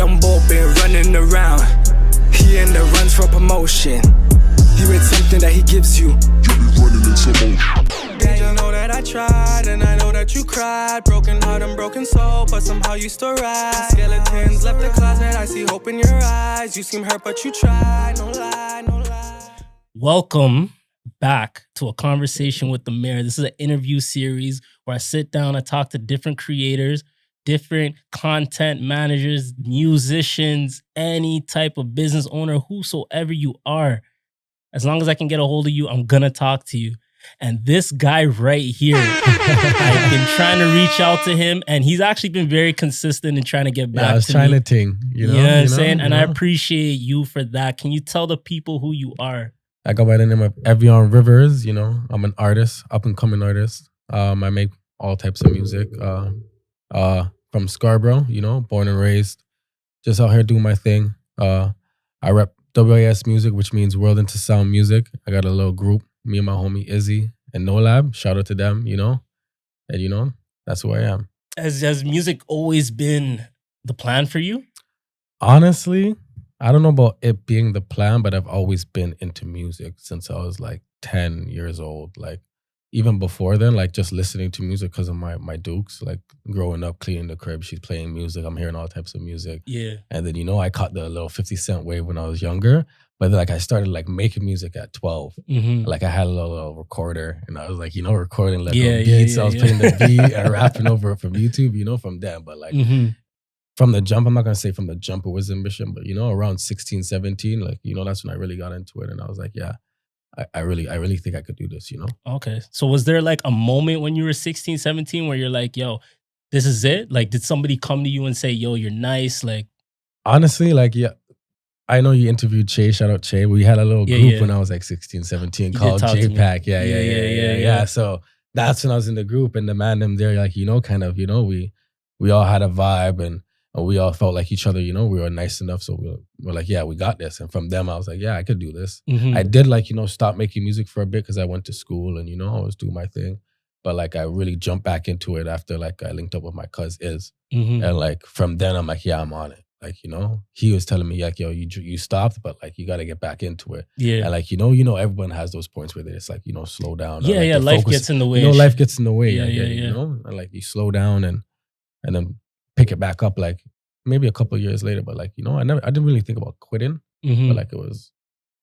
young boy been running around. He in the runs for promotion. He read something that he gives you. Get me running in slow motion. And you know that I tried, and I know that you cried. Broken heart and broken soul, but somehow you still rise. Skeletons left the closet, I see hope in your eyes. You seem hurt, but you tried. No lie, no lie. Welcome back to A Conversation with the Mayor. This is an interview series where I sit down and talk to different creators, different content managers, musicians, any type of business owner, whosoever you are. As long as I can get a hold of you, I'm going to talk to you. And this guy right here, I've been trying to reach out to him, and he's actually been very consistent in trying to get back to me. I was trying to ting, You know what I'm saying? And I appreciate you for that. Can you tell the people who you are? I go by the name of Evion Rivers. I'm an artist, up and coming artist. I make all types of music. From Scarborough, born and raised, just out here doing my thing. I rep WAS music, which means World Into Sound Music. I got a little group, me and my homie Izzy and No Lab. Shout out to them, and that's who I am. Has music always been the plan for you? Honestly, I don't know about it being the plan, but I've always been into music since I was like 10 years old. Like even before then, like just listening to music because of my Dukes, like growing up, cleaning the crib, she's playing music. I'm hearing all types of music. Yeah. And then, I caught the little 50 Cent wave when I was younger. But then, like I started like making music at 12. Mm-hmm. Like I had a little recorder and I was like, recording like Yeah, beats. I was playing the beat and rapping over it from YouTube, from then. But like from the jump, I'm not going to say from the jump it was ambition, but around 16, 17, like, that's when I really got into it. And I was like, yeah. I really think I could do this, Okay. So was there like a moment when you were 16, 17 where you're like, yo, this is it? Like, did somebody come to you and say, yo, you're nice? Like, honestly, like, yeah, I know you interviewed Che. Shout out Che. We had a little group when I was like 16, 17 called JPAC. Yeah. So that's when I was in the group and the man them there, like, we all had a vibe and we all felt like each other, we were nice enough. So we're like, yeah, we got this. And from them, I was like, yeah, I could do this. Mm-hmm. I did like, stop making music for a bit because I went to school and, I was doing my thing. But like, I really jumped back into it after like I linked up with my cousin Iz. Mm-hmm. And like, from then I'm like, yeah, I'm on it. Like, he was telling me like, yo, you stopped, but like, you got to get back into it. Yeah. And like, everyone has those points where they just like, slow down. Yeah, like, life gets in the way. Life gets in the way. Yeah. And like, you slow down and then pick it back up like, maybe a couple of years later, but like, I didn't really think about quitting, but like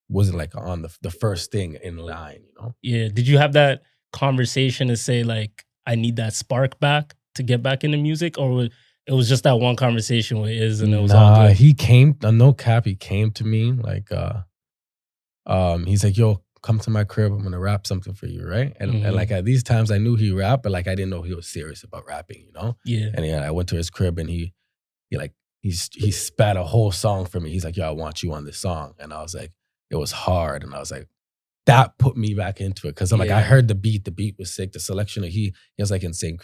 wasn't like on the first thing in line, Yeah. Did you have that conversation to say like, I need that spark back to get back into music, or it was just that one conversation with Iz and it was all good? He came, no cap, he came to me like, he's like, yo, come to my crib, I'm gonna rap something for you, right? And like at these times I knew he rapped, but like I didn't know he was serious about rapping, Yeah. And I went to his crib and he spat a whole song for me. He's like, yo, I want you on this song. And I was like, it was hard. And I was like, that put me back into it. Cause I'm like, I heard the beat was sick. The selection of he has like insane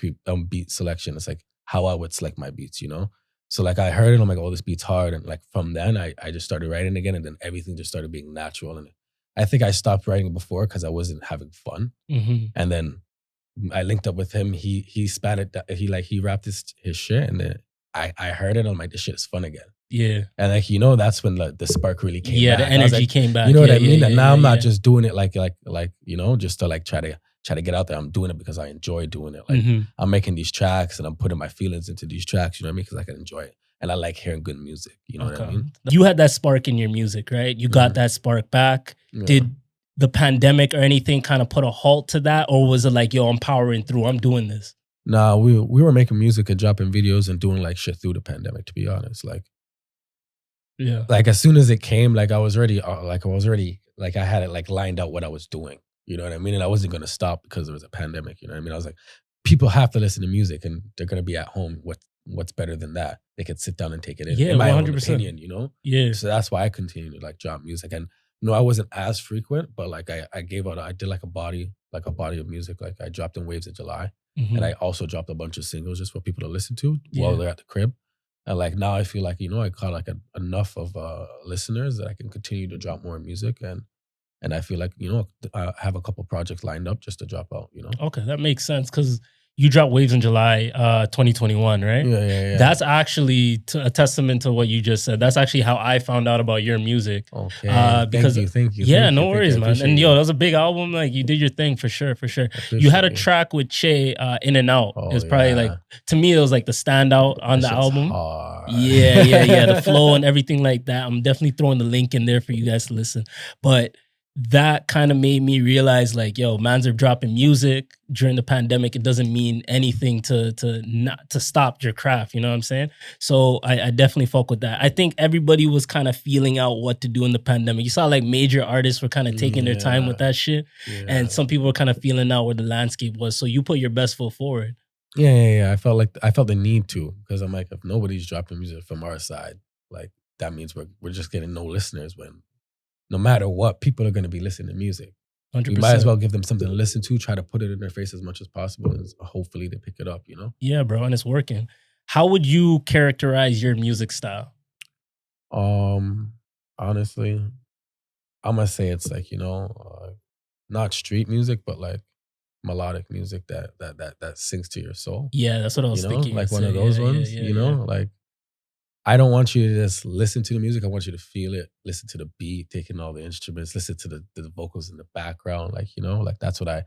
beat selection. It's like how I would select my beats, So like I heard it, I'm like, oh, this beat's hard. And like from then I just started writing again and then everything just started being natural. And I think I stopped writing before because I wasn't having fun. Mm-hmm. And then I linked up with him. He spat it, he rapped his shit and then I heard it. I'm like, this shit is fun again. Yeah. And like, that's when the spark really came back. Yeah, the energy came back. You know what I mean? And now I'm not just doing it like, just to like try to get out there. I'm doing it because I enjoy doing it. Like I'm making these tracks and I'm putting my feelings into these tracks, you know what I mean? Because I can enjoy it. And I like hearing good music. You know what I mean? You had that spark in your music, right? You got that spark back. Yeah. Did the pandemic or anything kind of put a halt to that? Or was it like, yo, I'm powering through, I'm doing this? Nah, we were making music and dropping videos and doing like shit through the pandemic, to be honest. Like, yeah. Like as soon as it came, like I had it like lined out what I was doing. You know what I mean? And I wasn't going to stop because there was a pandemic. You know what I mean? I was like, people have to listen to music and they're going to be at home. What's better than that? They could sit down and take it in. Yeah, in my 100%. own opinion, Yeah. So that's why I continued to like drop music. And I wasn't as frequent, but like I did like a body of music. Like I dropped in Waves of July. Mm-hmm. And I also dropped a bunch of singles just for people to listen to while they're at the crib. And like now I feel like, I caught like enough of listeners that I can continue to drop more music. And I feel like, I have a couple projects lined up just to drop out, Okay, that makes sense. Because, you dropped Waves in July 2021, right? Yeah. That's actually a testament to what you just said. That's actually how I found out about your music. Okay. Because Thank you. yeah, Thank no you, worries, I man. And appreciate yo, it. that was a big album. Like you did your thing for sure, for sure. I You had a appreciate it. track with Che, In and Out. Oh, It was probably yeah. like, to me, it was like the standout on That the shit's album. hard. Yeah. The flow and everything like that. I'm definitely throwing the link in there for you guys to listen. But that kind of made me realize, like, yo, mans are dropping music during the pandemic. It doesn't mean anything to not to stop your craft. You know what I'm saying? So I definitely fuck with that. I think everybody was kind of feeling out what to do in the pandemic. You saw like major artists were kind of taking their time with that shit, and some people were kind of feeling out where the landscape was. So you put your best foot forward. Yeah. I felt the need to, because I'm like, if nobody's dropping music from our side, like that means we're just getting no listeners. When no matter what, people are going to be listening to music. 100%. We might as well give them something to listen to, try to put it in their face as much as possible, and hopefully they pick it up, you know? Yeah, bro, and it's working. How would you characterize your music style? Honestly, I'm gonna say it's like, not street music, but like melodic music that sings to your soul. Yeah, that's what I was thinking. Like one of those ones. Like I don't want you to just listen to the music. I want you to feel it, listen to the beat, take in all the instruments, listen to the vocals in the background. Like, like that's what I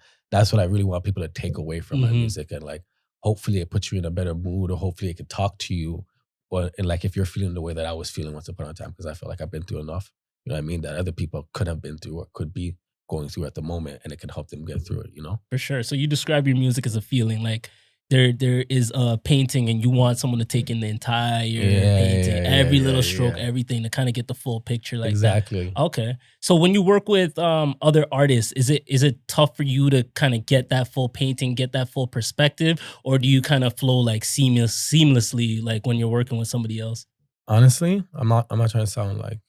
really want people to take away from my music. And like, hopefully it puts you in a better mood, or hopefully it can talk to you. And like, if you're feeling the way that I was feeling once upon a time, because I feel like I've been through enough, you know what I mean? That other people could have been through or could be going through at the moment, and it can help them get through it, For sure. So you describe your music as a feeling, like there is a painting and you want someone to take in the entire painting, every little stroke, everything, to kind of get the full picture like exactly. that. Okay. So when you work with other artists, is it tough for you to kind of get that full painting, get that full perspective, or do you kind of flow like seamlessly like when you're working with somebody else? Honestly, I'm not trying to sound like,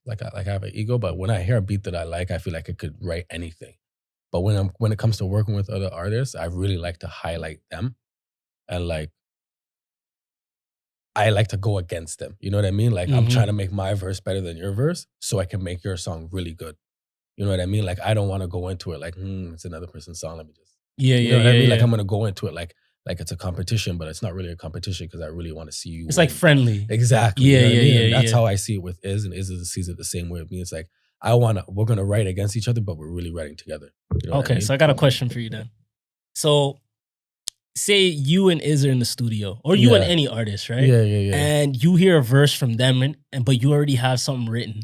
like I have an ego, but when I hear a beat that I like, I feel like I could write anything. But when it comes to working with other artists, I really like to highlight them, and like I like to go against them. You know what I mean? Like I'm trying to make my verse better than your verse, so I can make your song really good. You know what I mean? Like I don't want to go into it like, it's another person's song. Let me just you know what I mean? Like I'm gonna go into it like it's a competition, but it's not really a competition, because I really want to see you. It's like friendly. Exactly. Yeah, you know what I mean? And that's yeah. how I see it with Iz, and Iz sees it the same way with me. It's like we're gonna write against each other, but we're really writing together. You know what I mean? So I got a question for you then. So say you and Iz are in the studio, or you and any artist, right? Yeah. And you hear a verse from them, but you already have something written.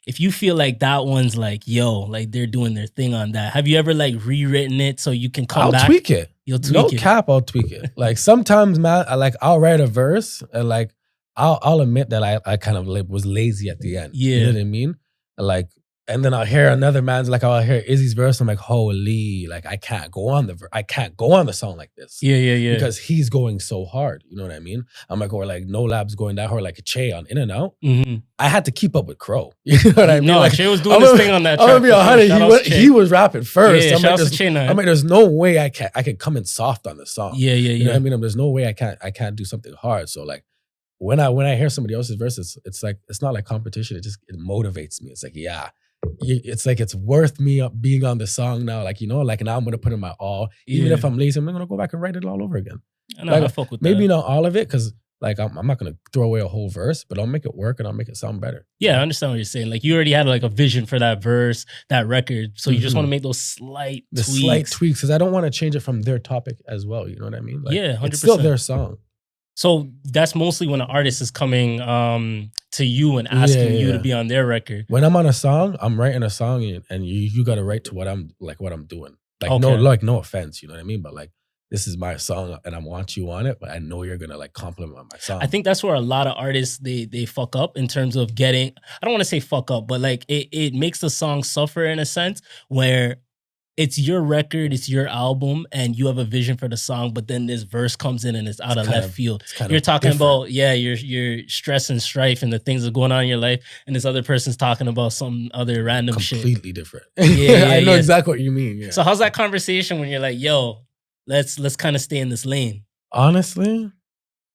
If you feel like that one's like, yo, like they're doing their thing on that, have you ever like rewritten it so you can come back? I'll tweak it. You'll tweak it. No cap, I'll tweak it. Like sometimes, man, I'll write a verse, and like I'll admit that I kind of was lazy at the end. Yeah. You know what I mean? And then I'll hear another man's, like I'll hear Izzy's verse. I'm like, holy, like I can't go on the song like this. Yeah. Because he's going so hard. You know what I mean? I'm like, or like No Lab's going that hard, like a Che on In and Out. I had to keep up with Crow. You know what I mean? No, like, Che was doing his thing on that track. I'm gonna be 100. He was rapping first. Yeah, I'm like, there's no way I can come in soft on the song. Yeah. You know what I mean? There's no way I can't do something hard. So like, when I hear somebody else's verse, it's like, it's not like competition. It motivates me. It's like, yeah. It's like, it's worth me being on the song now. Like, like now I'm going to put in my all. Even if I'm lazy, I'm going to go back and write it all over again. I fuck with maybe that. not all of it, because like I'm not going to throw away a whole verse, but I'll make it work and I'll make it sound better. Yeah, I understand what you're saying. Like you already had like a vision for that verse, that record. So you just want to make those slight tweaks, because I don't want to change it from their topic as well. You know what I mean? Like, yeah, 100%. It's still their song. So that's mostly when an artist is coming to you and asking you to be on their record. When I'm on a song, I'm writing a song, and you got to write to what I'm doing. Like no offense, you know what I mean? But like, this is my song and I want you on it, but I know you're gonna like compliment my song. I think that's where a lot of artists they fuck up in terms of getting. I don't want to say fuck up, but like it makes the song suffer in a sense where it's your record, it's your album, and you have a vision for the song, but then this verse comes in and it's out of left field. You're talking about, your stress and strife and the things that are going on in your life, and this other person's talking about some other random shit. Completely different. Yeah, I know exactly what you mean. Yeah. So how's that conversation when you're like, yo, let's kind of stay in this lane? Honestly,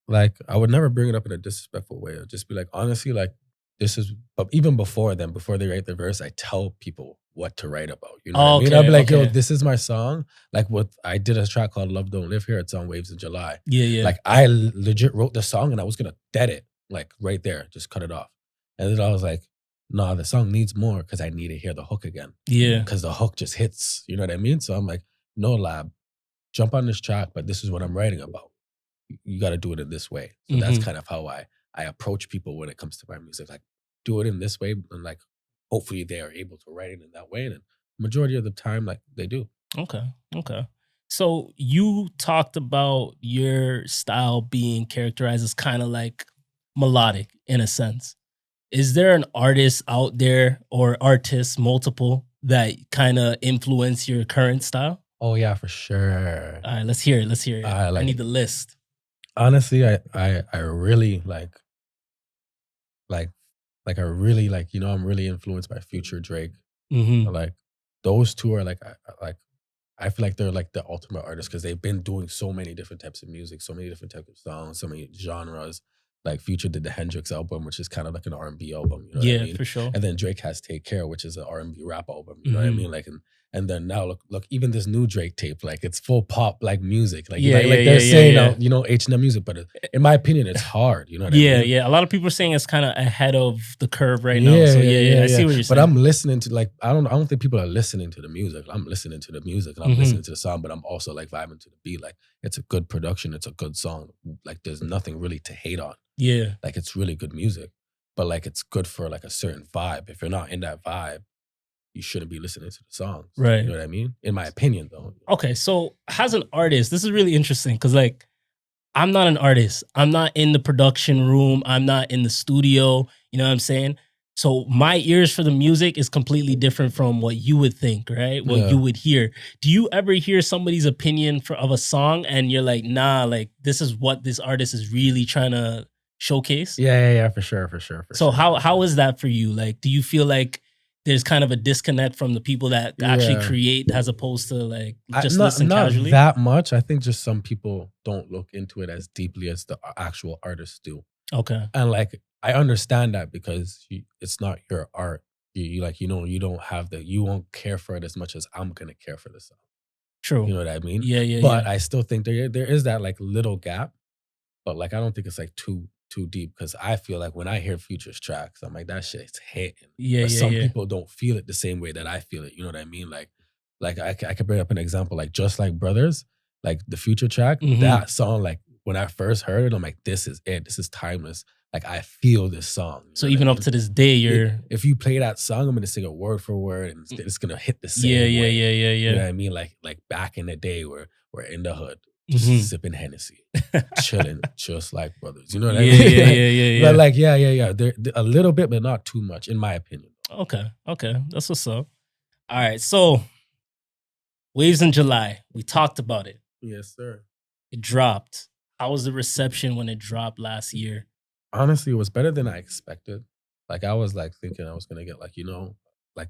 like I would never bring it up in a disrespectful way. I'd just be like, honestly, like this is, but even before then, before they write the verse, I tell people what to write about. You know what I mean? Okay, I'll be like, yo, okay. this is my song. Like I did a track called Love Don't Live Here. It's on Waves in July. Yeah, yeah. Like I legit wrote the song and I was gonna dead it, like right there, just cut it off. And then I was like, nah, the song needs more because I need to hear the hook again. Yeah. Because the hook just hits. You know what I mean? So I'm like, no, lab, jump on this track, but this is what I'm writing about. You got to do it in this way. So that's kind of how I approach people when it comes to my music. Like, do it in this way, and like, hopefully they are able to write it in that way. And majority of the time, like, they do. Okay. Okay. So you talked about your style being characterized as kind of like melodic in a sense. Is there an artist out there or artists, multiple, that kind of influence your current style? Oh yeah, for sure. All right, let's hear it. Let's hear it. I need the list. Honestly, I really like I really like, you know, I'm really influenced by Future, Drake. Mm-hmm. Like those two are like I feel like they're like the ultimate artists because they've been doing so many different types of music, so many different types of songs, so many genres. Like Future did the Hendrix album, which is kind of like an R&B album. You know what I mean? For sure. And then Drake has Take Care, which is an R&B rap album. You know what I mean? Like, and then now look, even this new Drake tape, like it's full pop like music. Like, they're saying, you know, H&M music, but in my opinion, it's hard. You know what I mean? Yeah. A lot of people are saying it's kind of ahead of the curve right now. So I see what you're saying. But I'm listening to like, I don't think people are listening to the music. I'm listening to the music and I'm listening to the song, but I'm also like vibing to the beat. Like it's a good production. It's a good song. Like there's nothing really to hate on. Yeah. Like it's really good music, but like it's good for like a certain vibe. If you're not in that vibe, you shouldn't be listening to the songs. Right. You know what I mean? In my opinion though. Okay. So as an artist, this is really interesting because like I'm not an artist. I'm not in the production room. I'm not in the studio. You know what I'm saying? So my ears for the music is completely different from what you would think, right? What you would hear. Do you ever hear somebody's opinion of a song and you're like, nah, like this is what this artist is really trying to showcase? Yeah, for sure. So how is that for you? Like, do you feel like there's kind of a disconnect from the people that actually create as opposed to like just listen casually? Not that much. I think just some people don't look into it as deeply as the actual artists do. Okay. And like, I understand that because it's not your art. You like, you know, you don't have you won't care for it as much as I'm going to care for the song. True. You know what I mean? Yeah. But I still think there is that like little gap, but like, I don't think it's like too deep because I feel like when I hear Future's tracks, I'm like, that shit's hitting. But some people don't feel it the same way that I feel it. You know what I mean? Like I could bring up an example, like Just Like Brothers, like the Future track, that song, like when I first heard it, I'm like, this is it. This is timeless. Like I feel this song. So even up to this day, if you play that song, I'm gonna sing it word for word, and it's gonna hit the same way. Yeah. You know what I mean? Like back in the day, where we're in the hood, just sipping Hennessy, chilling, just like brothers. You know what I mean? Yeah. But like, yeah. They're a little bit, but not too much, in my opinion. Okay, that's what's up. All right, so Waves in July, we talked about it. Yes, sir. It dropped. How was the reception when it dropped last year? Honestly, it was better than I expected. Like I was like thinking I was gonna get like, you know, like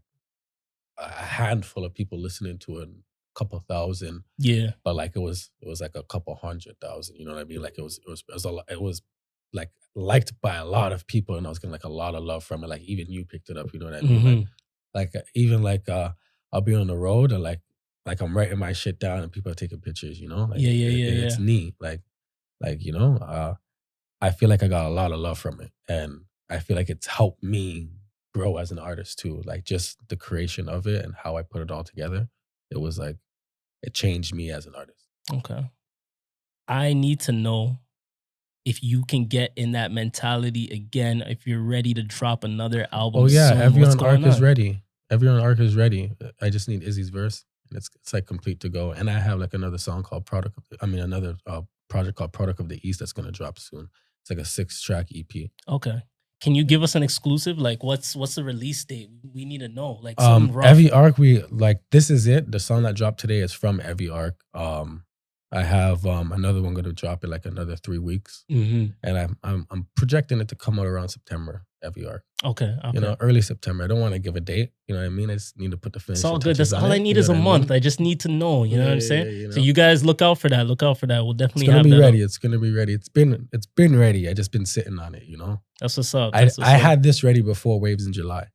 a handful of people listening to it, a couple thousand. Yeah. But like it was like a couple 100,000. You know what I mean? Like it was a lot. It was like liked by a lot of people, and I was getting like a lot of love from it. Like even you picked it up. You know what I mean? Like even like I'll be on the road and like I'm writing my shit down and people are taking pictures. You know? Like, It's neat. Like you know. I feel like I got a lot of love from it, and I feel like it's helped me grow as an artist too. Like just the creation of it and how I put it all together. It was like, it changed me as an artist. Okay. I need to know if you can get in that mentality again, if you're ready to drop another album. Oh yeah, soon. Evion Arc is ready. Evion Arc is ready. I just need Izzy's verse, and it's like complete to go. And I have like another song called another project called Product of the East that's gonna drop soon. It's like a 6-track EP. Okay. Can you give us an exclusive? Like, what's the release date? We need to know. Like, something rough. Evie Arc, this is it. The song that dropped today is from Evie Arc. I have another one going to drop in like another 3 weeks, and I'm projecting it to come out around September. Evie Arc. Okay. You know, early September. I don't want to give a date. You know what I mean? I just need to put the finish. It's all good. That's all I need is a month. I just need to know. You know what I'm saying? You know? So you guys look out for that. Look out for that. We'll definitely have that. It's gonna be ready. It's gonna be ready. It's been ready. I just been sitting on it. You know. That's what's up. I had this ready before Waves in July,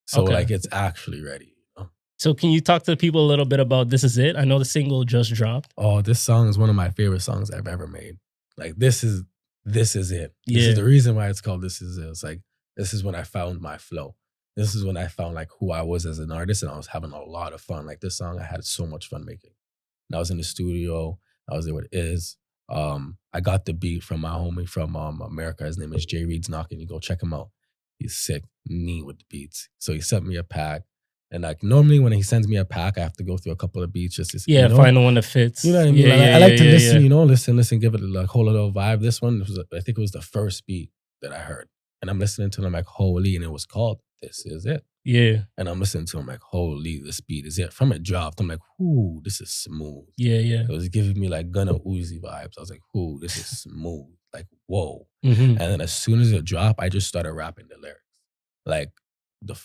so like it's actually ready. You know? So can you talk to the people a little bit about This Is It? I know the single just dropped. Oh, this song is one of my favorite songs I've ever made. Like this is it. This Yeah. is the reason why it's called This Is It. It's like this is when I found my flow. This is when I found like who I was as an artist, and I was having a lot of fun. Like this song, I had so much fun making. And I was in the studio. I was there with Iz. I got the beat from my homie from America. His name is Jay Reed's Knocking. You go check him out. He's sick, neat with the beats. So he sent me a pack. And like normally when he sends me a pack, I have to go through a couple of beats just to find the one that fits. You know what I mean? I like to listen, listen, give it a whole little vibe. This one was, I think it was the first beat that I heard. And I'm listening to it, I'm like, holy, and it was called This Is It. Yeah. And I'm listening to him like, holy, this beat is it. From it dropped, I'm like, ooh, this is smooth. Yeah. It was giving me like Gunna Uzi vibes. I was like, ooh, this is smooth. Like, whoa. Mm-hmm. And then as soon as it dropped, I just started rapping the lyrics. Like the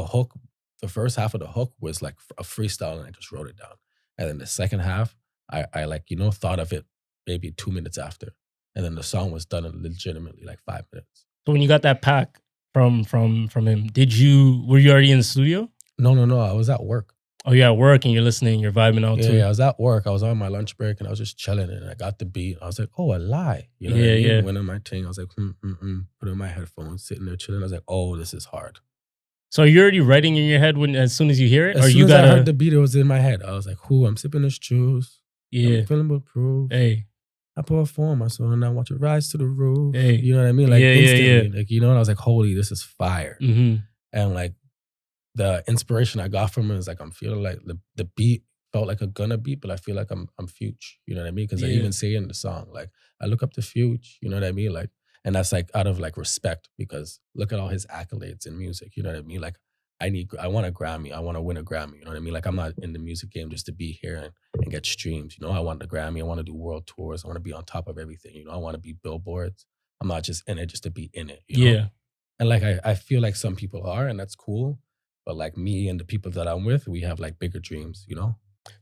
hook, the first half of the hook was like a freestyle and I just wrote it down. And then the second half, I like, thought of it maybe 2 minutes after. And then the song was done in legitimately like 5 minutes. So when you got that pack from him, were you already in the studio? No. I was at work. Oh, you're at work and you're listening, you're vibing out too. Yeah, I was at work. I was on my lunch break and I was just chilling and I got the beat. I was like, oh, a lie. You know what I mean? Went on my thing. I was like, put in my headphones, sitting there chilling. I was like, oh, this is hard. So are you already writing in your head as soon as you hear it? As soon as I heard the beat, it was in my head. I was like, I'm sipping this juice. Yeah. I'm feeling bulletproof. Hey. I pour a form my soul and I watch it rise to the roof. Hey. You know what I mean? Like instantly. Yeah. Like, and I was like, holy, this is fire. Mm-hmm. And like the inspiration I got from it is like, I'm feeling like the beat felt like a Gunna beat, but I feel like I'm Fuge. You know what I mean? Because I even say in the song, like, I look up to Fuge. You know what I mean? Like, and that's like out of like respect because look at all his accolades in music. You know what I mean? Like, I want a Grammy. I want to win a Grammy. You know what I mean? Like, I'm not in the music game just to be here and get streams. I want the Grammy. I want to do world tours. I want to be on top of everything. I want to be billboards. I'm not just in it just to be in it. You know? And like, I feel like some people are, and that's cool. But like me and the people that I'm with, we have like bigger dreams,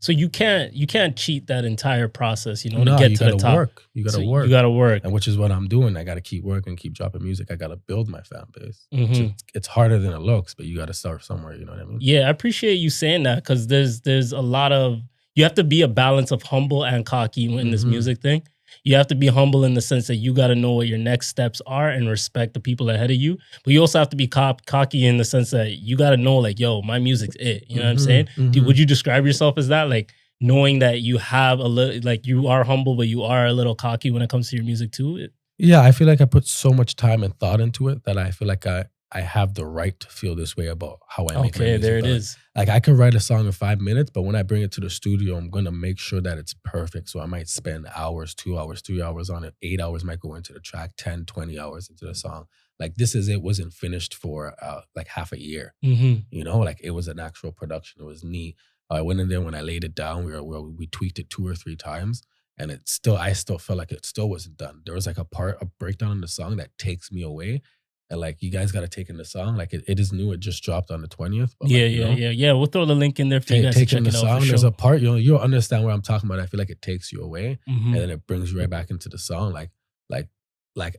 So you can't cheat that entire process, No, to get to the top. Work. You gotta work. You gotta work. And which is what I'm doing. I gotta keep working, keep dropping music. I gotta build my fan base. Mm-hmm. It's harder than it looks, but you gotta start somewhere, you know what I mean? Yeah, I appreciate you saying that because there's a lot of, you have to be a balance of humble and cocky in this music thing. You have to be humble in the sense that you got to know what your next steps are and respect the people ahead of you. But you also have to be cocky in the sense that you got to know, like, yo, my music's it. You know what I'm saying? Would you describe yourself as that? Like, knowing that you have a little, like, you are humble, but you are a little cocky when it comes to your music too? Yeah, I feel like I put so much time and thought into it that I feel like I have the right to feel this way about how I make my music. There it is. Like I could write a song in 5 minutes, but when I bring it to the studio, I'm going to make sure that it's perfect. So I might spend hours, 2 hours, 3 hours on it. 8 hours might go into the track, 10, 20 hours into the song. Like This Is It wasn't finished for like half a year. Like it was an actual production. It was neat. I went in there when I laid it down, we tweaked it 2 or 3 times. And I still felt like it still wasn't done. There was like a breakdown in the song that takes me away. And like, you guys got to take in the song. Like it is new. It just dropped on the 20th. But yeah. We'll throw the link in there for you guys to check in the it out. song. For There's sure. a part, you'll understand what I'm talking about. I feel like it takes you away and then it brings you right back into the song. Like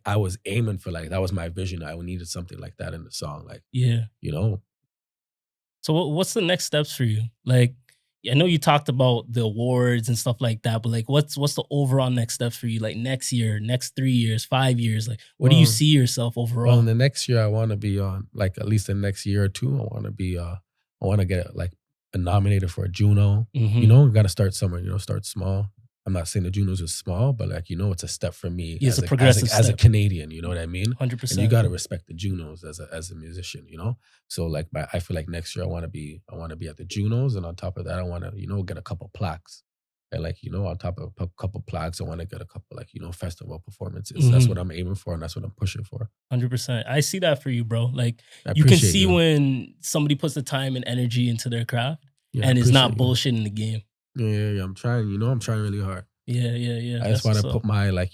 I was aiming for that was my vision. I needed something like that in the song. Like, So what's the next steps for you? Like, I know you talked about the awards and stuff like that, but like, what's the overall next steps for you? Like next year, next 3 years, 5 years, like where do you see yourself overall? Well, in the next year, I want to be on, like at least the next year or two, I want to get like nominated for a Juno. Got to start somewhere, start small. I'm not saying the Junos is small, but like, it's a step for me as a progressive as a Canadian, you know what I mean? 100%. And you got to respect the Junos as a musician, So like, I feel like next year I want to be at the Junos. And on top of that, I want to, get a couple plaques. And like, on top of a couple plaques, I want to get a couple like, festival performances. That's what I'm aiming for. And that's what I'm pushing for. 100%. I see that for you, bro. Like you can see when somebody puts the time and energy into their craft and is not bullshitting the game. Yeah. I'm trying, I'm trying really hard. Yeah. I just want to put my, like,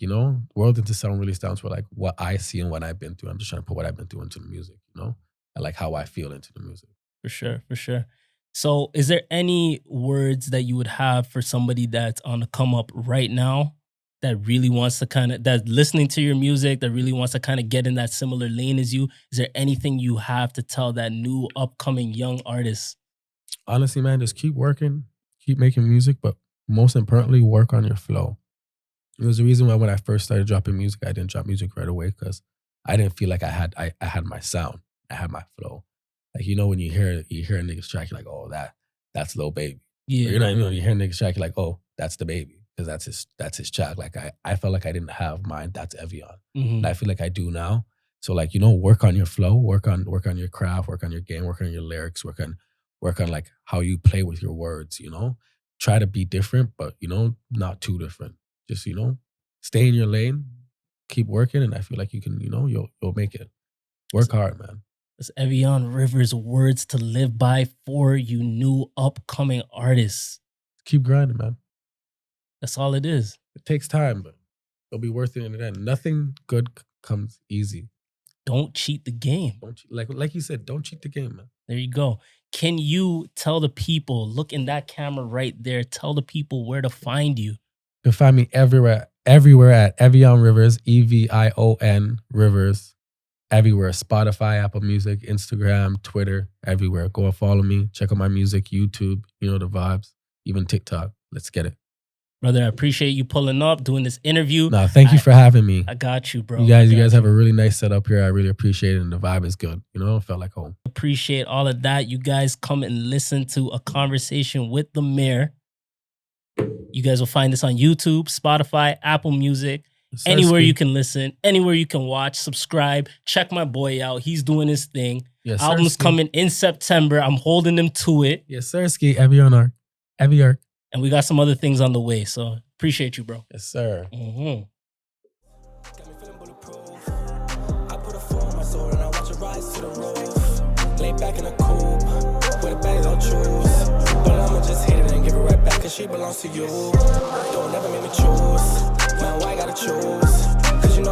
world into sound really stands for like what I see and what I've been through. I'm just trying to put what I've been through into the music, and like how I feel into the music. For sure. So is there any words that you would have for somebody that's on the come up right now that really wants to that's listening to your music, that really wants to kind of get in that similar lane as you? Is there anything you have to tell that new upcoming young artist? Honestly, man, just keep working, keep making music, but most importantly, work on your flow. It was the reason why when I first started dropping music, I didn't drop music right away because I didn't feel like I had my sound, I had my flow. Like when you hear a nigga's track, you're like, oh that's Lil Baby. Yeah. Or, you know what I mean? When you hear a nigga's track, you're like, oh that's the Baby because that's his track. Like I felt like I didn't have mine. That's Evion, and I feel like I do now. So like work on your flow, work on your craft, work on your game, work on your lyrics, work on like how you play with your words. Try to be different, but not too different. Just stay in your lane, keep working, and I feel like you can you'll make it. Work hard, man. It's Evion Rivers' words to live by for you new upcoming artists. Keep grinding, man. That's all it is. It takes time, but it'll be worth it in the end. Nothing good comes easy. Don't cheat the game. Don't like you said, don't cheat the game, man. There you go. Can you tell the people, look in that camera right there, tell the people where to find you? You can find me everywhere at Evion Rivers, Evion Rivers, everywhere. Spotify, Apple Music, Instagram, Twitter, everywhere. Go and follow me. Check out my music, YouTube, the vibes, even TikTok. Let's get it. Brother, I appreciate you pulling up, doing this interview. No, thank you for having me. I got you, bro. You guys have a really nice setup here. I really appreciate it, and the vibe is good. It felt like home. Appreciate all of that. You guys come and listen to a conversation with the mayor. You guys will find this on YouTube, Spotify, Apple Music, anywhere you can listen, anywhere you can watch, subscribe, check my boy out. He's doing his thing. Yes, Album's coming in September. I'm holding him to it. Yes, sir. Ski, Evion. And we got some other things on the way. So appreciate you, bro. Yes, sir. Got me feeling bulletproof. I put a four on my soul and I watch it rise to the roof. Lay back in a coupe, where the bags don't choose. But I'ma just hit it and give it right back, cause she belongs to you. Don't ever make me choose. Man, why I gotta choose? Cause I'm